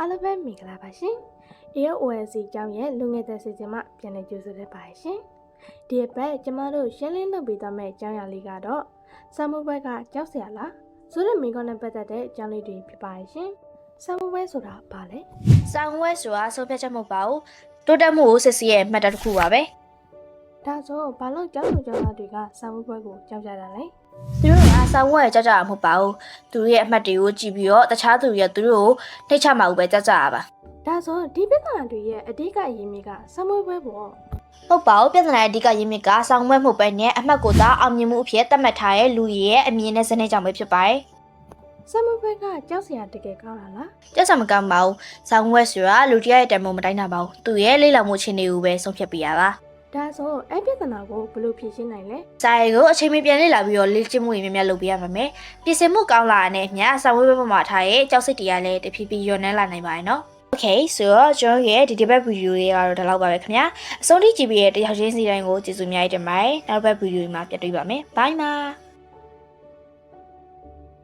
အားလုံးပဲမင်္ဂလာပါရှင်။ AOS ကျောင်းရဲ့လူငယ်တဲ့စီစဉ်မှပြန်လည်ကြိုဆိုတဲ့ပါရှင်။ဒီအပတ်ကျမတို့ရှင်းလင်းလုပ်ပေးသွားမယ့်ကျောင်းရလေးကတော့စာမှုဘက်ကကြောက်စရာလားဆိုတဲ့မိန့်ခွန်းနဲ့ပတ်သက်တဲ့အကြောင်းလေးတွေဖြစ်ပါရှင်။စာမှုဘက်ဆိုတာဘာလဲ။ စာဝဲဆိုတာဆုံးဖြတ်ချက်မဟုတ်ပါဘူးတိုးတက်မှုကိုစစ်စီရဲ့မှတ်တမ်းတစ်ခုပါပဲ ဒါဆိုဘာလို့ကျောင်းသူကျောင်းသားတွေကစာမှုဘက်ကိုကြောက်ကြတာလဲ သူတို့ကစာဝဲကြောက်ကြတာမဟုတ်ပါဘူးသူတို့ရဲ့အမှတ်တွေကိုကြည့်ပြီးတော့တခြားသူတွေကသူတို့ကိုနှိတ်ချမှာပဲကြောက်ကြတာပါ ။ဒါဆိုဒီပြဿနာတွေရဲ့အဓိကအရင်းမြစ်ကစာမှုဘက်ပေါ့ ဟုတ်ပါဘူးပြဿနာရဲ့အဓိကရင်းမြစ်ကစာဝဲမဟုတ်ပဲနဲ့အမှတ်ကိုသာအောင်မြင်မှုအဖြစ်သတ်မှတ်ထားတဲ့လူတွေရဲ့အမြင်နဲ့စနစ်ကြောင့်ပဲဖြစ်ပါတယ် ။စာမှုဘက်ကကြောက်စရာတကယ်ကောင်းတာလား ကြောက်စရာမကောင်းပါဘူးစာဝဲဆိုတာလူတရားရဲ့တန်ဖိုးမတိုင်းတာပါဘူးသူရဲ့လေးလောင်မှုအခြေအနေကိုပဲဆုံးဖြတ်ပေးရပါ ။ဒါဆိုအဲ့ပြဿနာကိုဘယ်လိုဖြေရှင်းနိုင်လဲ စာရီကိုအချိန်မီပြန်လေ့လာပြီးတော့လေ့ကျင့်မှုတွေများများလုပ်ပေးရမှာမယ်ပြင်ဆင်မှုကောင်းလာတဲ့ညစာဝဲဘက်မှာထားရဲ့ကြောက်စိတ်တရားလည်းတဖြည်းဖြည်းညွန်နှဲလာနိုင်ပါတယ်နော် Okay ဆိုတော့ကျွန်တော်ရဲ့ဒီတစ်ပတ်ဗီဒီယိုလေးကတော့ဒီလောက်ပါပဲခင်ဗျာအဆုံးထိကြည့်ပြီးတဲ့တယောက်ချင်းစီတိုင်းကိုကျေးဇူးအများကြီးတင်ပါတယ်နောက်တစ်ပတ်ဗီဒီယိုမှာပြန်တွေ့ပါမယ် Bye ပါ